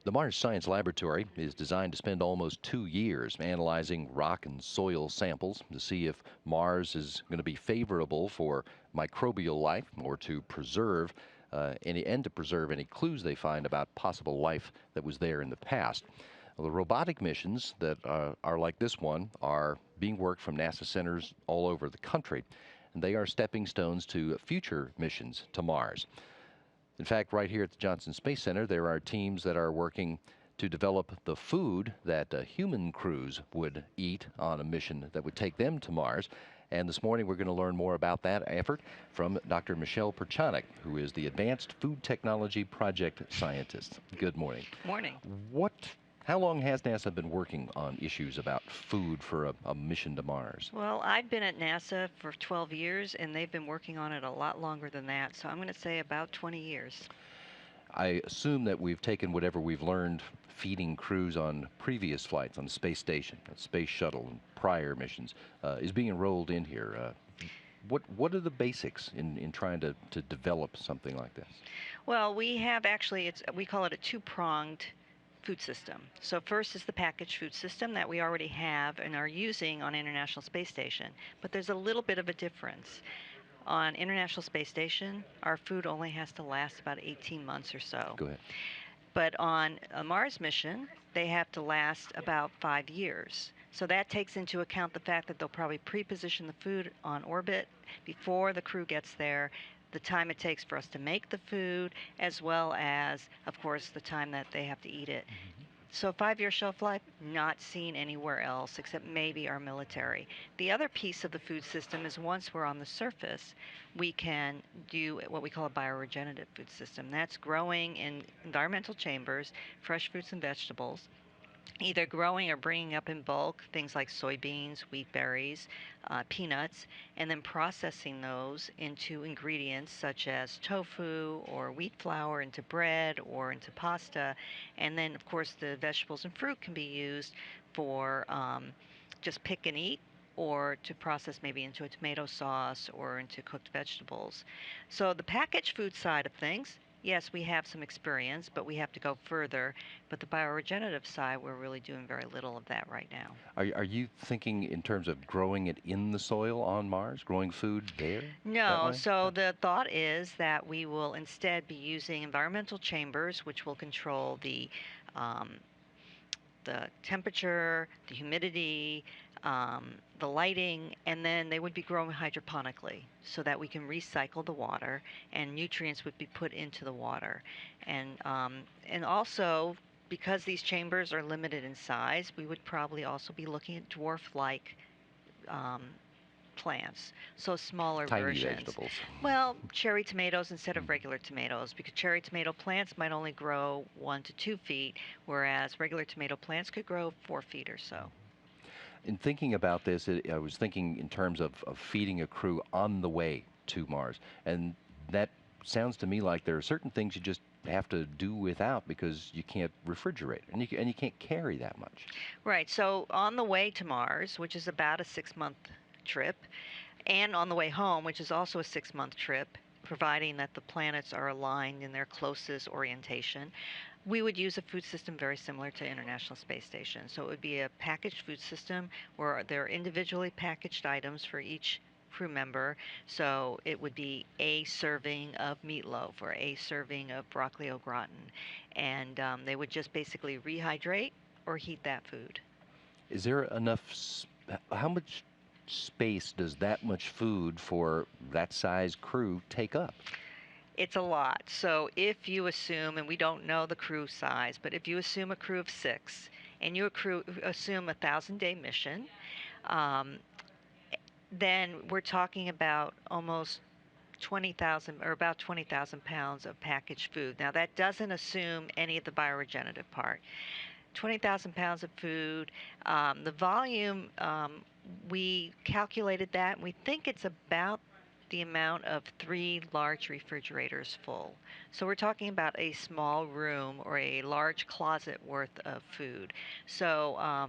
The Mars Science Laboratory is designed to spend almost 2 years analyzing rock and soil samples to see if Mars is going to be favorable for microbial life or to preserve any clues they find about possible life that was there in the past. Well, the robotic missions that are like this one are being worked from NASA centers all over the country, and they are stepping stones to future missions to Mars. In fact, right here at the Johnson Space Center, there are teams that are working to develop the food that human crews would eat on a mission that would take them to Mars. And this morning, we're going to learn more about that effort from Dr. Michele Perchonok, who is the Advanced Food Technology Project Scientist. Good morning. Morning. How long has NASA been working on issues about food for a mission to Mars? Well, I've been at NASA for 12 years, and they've been working on it a lot longer than that, so I'm going to say about 20 years. I assume that we've taken whatever we've learned feeding crews on previous flights on the space station, the space shuttle, and prior missions is being rolled in here. What are the basics in trying to develop something like this? Well, we have actually, we call it a two-pronged food system. So first is the packaged food system that we already have and are using on International Space Station. But there's a little bit of a difference. On International Space Station, our food only has to last about 18 months or so. Go ahead. But on a Mars mission, they have to last about 5 years. So that takes into account the fact that they'll probably pre-position the food on orbit before the crew gets there, the time it takes for us to make the food, as well as, of course, the time that they have to eat it. So 5-year shelf life, not seen anywhere else except maybe our military. The other piece of the food system is once we're on the surface, we can do what we call a bioregenerative food system. That's growing in environmental chambers, fresh fruits and vegetables, either growing or bringing up in bulk things like soybeans, wheat berries, peanuts, and then processing those into ingredients such as tofu or wheat flour into bread or into pasta. And then, of course, the vegetables and fruit can be used for just pick and eat, or to process maybe into a tomato sauce or into cooked vegetables. So the packaged food side of things, yes, we have some experience, but we have to go further. But the bioregenerative side, we're really doing very little of that right now. Are you thinking in terms of growing it in the soil on Mars, growing food there? No, so the thought is that we will instead be using environmental chambers, which will control the temperature, the humidity, the lighting, and then they would be grown hydroponically so that we can recycle the water and nutrients would be put into the water. And also, because these chambers are limited in size, we would probably also be looking at dwarf-like plants, so smaller Tiny versions. vegetables. Well, cherry tomatoes instead of regular tomatoes, because cherry tomato plants might only grow 1 to 2 feet, whereas regular tomato plants could grow 4 feet or so. In thinking about this, I was thinking in terms of feeding a crew on the way to Mars, and that sounds to me like there are certain things you just have to do without because you can't refrigerate and you can't carry that much. Right. So on the way to Mars, which is about a 6-month trip, and on the way home, which is also a 6-month trip, providing that the planets are aligned in their closest orientation, we would use a food system very similar to International Space Station. So it would be a packaged food system where there are individually packaged items for each crew member. So it would be a serving of meatloaf or a serving of broccoli au gratin. And they would just basically rehydrate or heat that food. Is there enough, how much space does that much food for that size crew take up? It's a lot. So if you assume, and we don't know the crew size, but if you assume a crew of 6 and you assume a 1,000-day mission, then we're talking about almost 20,000 or about 20,000 pounds of packaged food. Now that doesn't assume any of the bioregenerative part. 20,000 pounds of food. The volume, we calculated that, and we think it's about the amount of 3 large refrigerators full. So we're talking about a small room or a large closet worth of food. So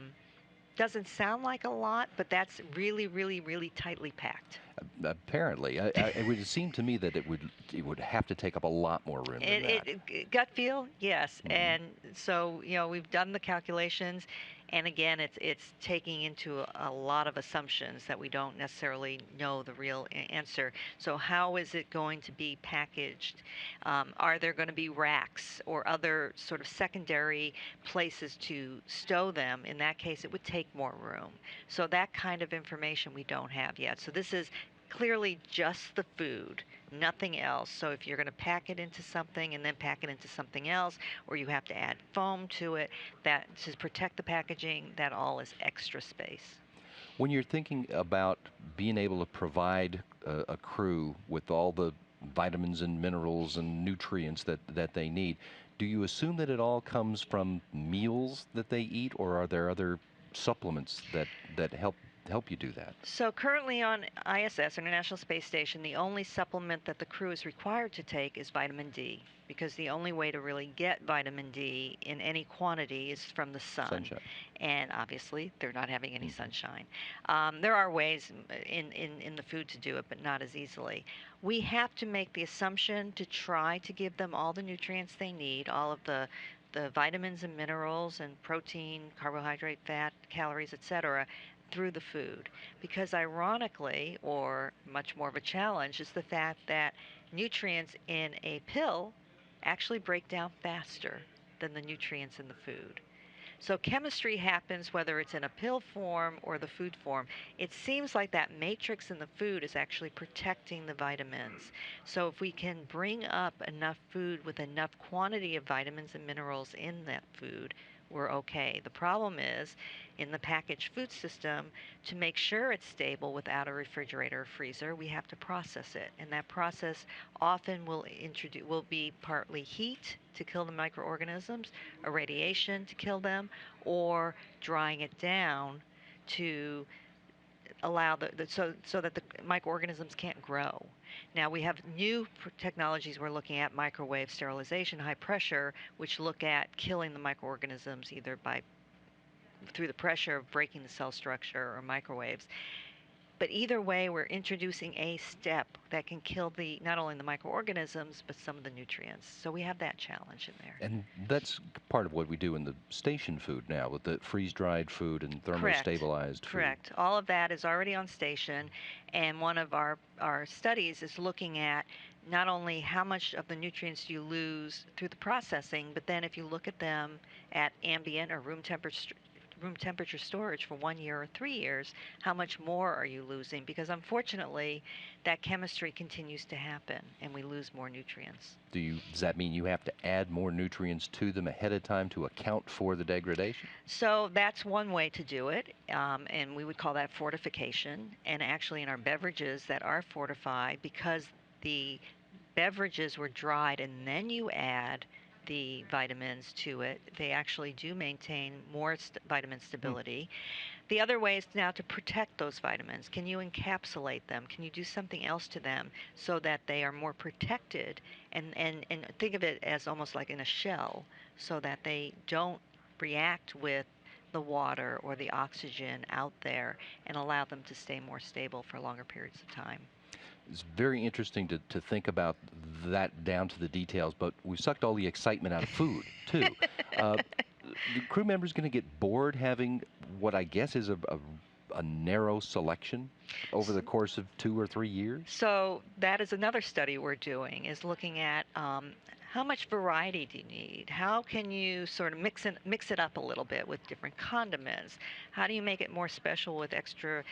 Doesn't sound like a lot, but that's really, really, really tightly packed. Apparently, it would seem to me that it would have to take up a lot more room than that. Gut feel, yes. Hmm. And so, we've done the calculations, and again, it's taking into a lot of assumptions that we don't necessarily know the real answer. So, how is it going to be packaged? Are there going to be racks or other sort of secondary places to stow them? In that case, it would take more room. So, that kind of information we don't have yet. So, this is clearly just the food, nothing else. So if you're going to pack it into something and then pack it into something else, or you have to add foam to it, that to protect the packaging, that all is extra space. When you're thinking about being able to provide a crew with all the vitamins and minerals and nutrients that they need, do you assume that it all comes from meals that they eat, or are there other supplements that help you do that? So currently on ISS, International Space Station, the only supplement that the crew is required to take is vitamin D, because the only way to really get vitamin D in any quantity is from the sun. Sunshine. And obviously, they're not having any Hmm. sunshine. There are ways in the food to do it, but not as easily. We have to make the assumption to try to give them all the nutrients they need, all of the vitamins and minerals and protein, carbohydrate, fat, calories, etc., through the food. Because ironically, or much more of a challenge, is the fact that nutrients in a pill actually break down faster than the nutrients in the food. So chemistry happens whether it's in a pill form or the food form. It seems like that matrix in the food is actually protecting the vitamins. So if we can bring up enough food with enough quantity of vitamins and minerals in that food, we're okay. The problem is in the packaged food system, to make sure it's stable without a refrigerator or freezer, we have to process it. And that process often will be partly heat to kill the microorganisms, irradiation to kill them, or drying it down to allow so that the microorganisms can't grow. Now we have new technologies we're looking at, microwave sterilization, high pressure, which look at killing the microorganisms either by through the pressure of breaking the cell structure or microwaves. But either way, we're introducing a step that can kill the not only the microorganisms but some of the nutrients. So we have that challenge in there. And that's part of what we do in the station food now with the freeze-dried food and Correct. thermostabilized food. Correct. All of that is already on station, and one of our studies is looking at not only how much of the nutrients you lose through the processing, but then if you look at them at ambient or room temperature storage for 1 year or 3 years, how much more are you losing? Because unfortunately, that chemistry continues to happen, and we lose more nutrients. Does that mean you have to add more nutrients to them ahead of time to account for the degradation? So that's one way to do it, and we would call that fortification. And actually, in our beverages that are fortified, because the beverages were dried and then you add the vitamins to it, they actually do maintain more vitamin Hmm. stability. The other way is now to protect those vitamins. Can you encapsulate them? Can you do something else to them so that they are more protected? And think of it as almost like in a shell so that they don't react with the water or the oxygen out there and allow them to stay more stable for longer periods of time. It's very interesting to think about that down to the details, but we sucked all the excitement out of food, too. Uh, the crew members going to get bored having what I guess is a narrow selection over the course of 2 or 3 years? So that is another study we're doing, is looking at how much variety do you need? How can you sort of mix it up a little bit with different condiments? How do you make it more special with extra,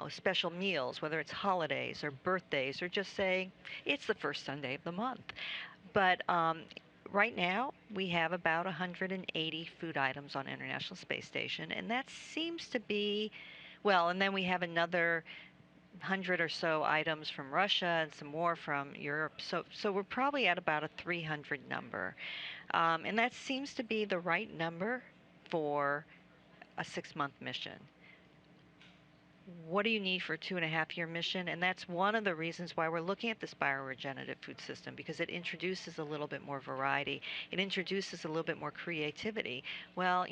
special meals, whether it's holidays or birthdays or just say it's the first Sunday of the month? But right now we have about 180 food items on International Space Station, and that seems to be well. And then we have another 100 or so items from Russia and some more from Europe. So we're probably at about a 300 number. And that seems to be the right number for a 6-month mission. What do you need for a 2.5-year mission? And that's one of the reasons why we're looking at this bioregenerative food system, because it introduces a little bit more variety. It introduces a little bit more creativity. Well,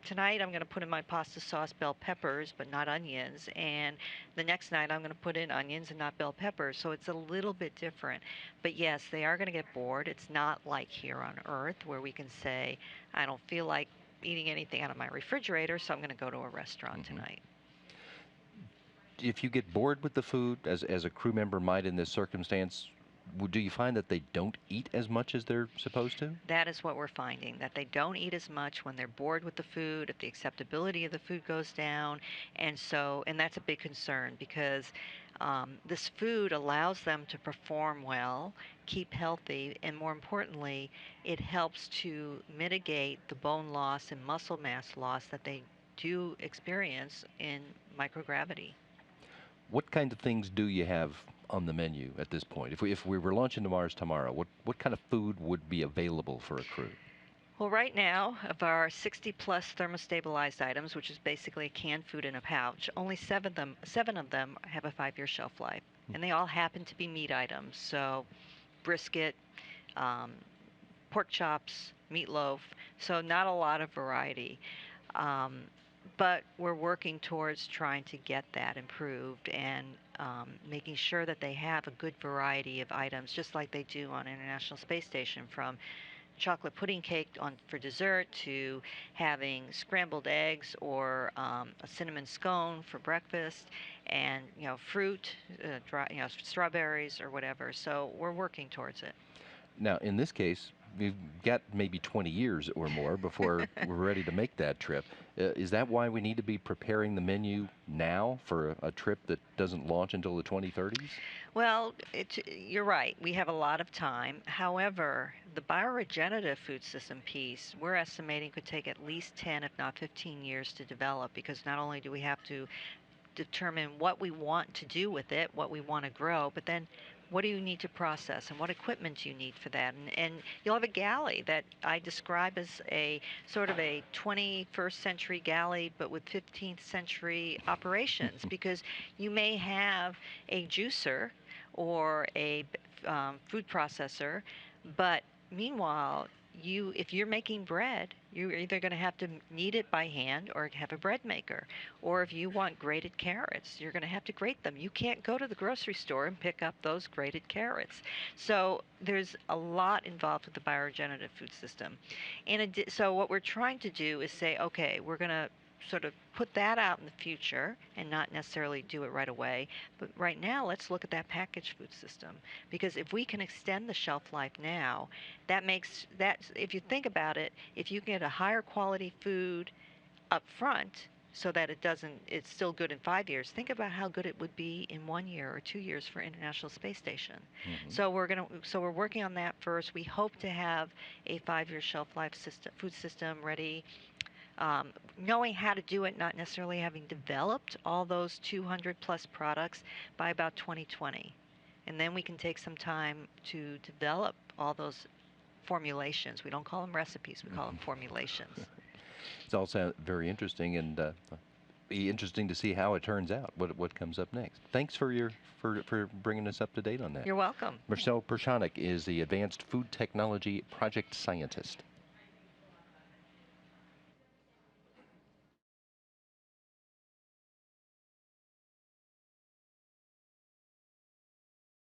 tonight I'm going to put in my pasta sauce bell peppers, but not onions. And the next night I'm going to put in onions and not bell peppers. So it's a little bit different. But yes, they are going to get bored. It's not like here on Earth where we can say, I don't feel like eating anything out of my refrigerator, so I'm going to go to a restaurant tonight. If you get bored with the food, as a crew member might in this circumstance, do you find that they don't eat as much as they're supposed to? That is what we're finding, that they don't eat as much when they're bored with the food, if the acceptability of the food goes down. And that's a big concern because this food allows them to perform well, keep healthy, and more importantly, it helps to mitigate the bone loss and muscle mass loss that they do experience in microgravity. What kind of things do you have on the menu at this point? If we were launching to Mars tomorrow, what kind of food would be available for a crew? Well, right now, of our 60 plus thermostabilized items, which is basically canned food in a pouch, only seven of them have a 5-year shelf life. And they all happen to be meat items. So brisket, um, pork chops, meatloaf. So not a lot of variety. Um, but we're working towards trying to get that improved and making sure that they have a good variety of items, just like they do on International Space Station, from chocolate pudding cake for dessert to having scrambled eggs or a cinnamon scone for breakfast, and fruit, strawberries or whatever. So we're working towards it. Now, in this case, we've got maybe 20 years or more before we're ready to make that trip. Is that why we need to be preparing the menu now for a trip that doesn't launch until the 2030s? Well, you're right. We have a lot of time. However, the bioregenerative food system piece, we're estimating could take at least 10, if not 15 years to develop, because not only do we have to determine what we want to do with it, what we want to grow, but then what do you need to process and what equipment do you need for that? And you'll have a galley that I describe as a sort of a 21st century galley, but with 15th century operations, because you may have a juicer or a food processor, but meanwhile, if you're making bread, you're either going to have to knead it by hand or have a bread maker. Or if you want grated carrots, you're going to have to grate them. You can't go to the grocery store and pick up those grated carrots. So there's a lot involved with the bioregenerative food system. So what we're trying to do is say, okay, we're going to sort of put that out in the future and not necessarily do it right away. But right now, let's look at that packaged food system. Because if we can extend the shelf life now, that makes that, if you think about it, if you get a higher quality food up front so that it's still good in 5 years, think about how good it would be in 1 year or 2 years for International Space Station. So we're working on that first. We hope to have a 5-year shelf life food system ready, knowing how to do it, not necessarily having developed all those 200 plus products by about 2020. And then we can take some time to develop all those formulations. We don't call them recipes, we call them formulations. It's all sound very interesting, and be interesting to see how it turns out, what comes up next. Thanks for bringing us up to date on that. You're welcome. Michele Perchonok is the Advanced Food Technology Project Scientist.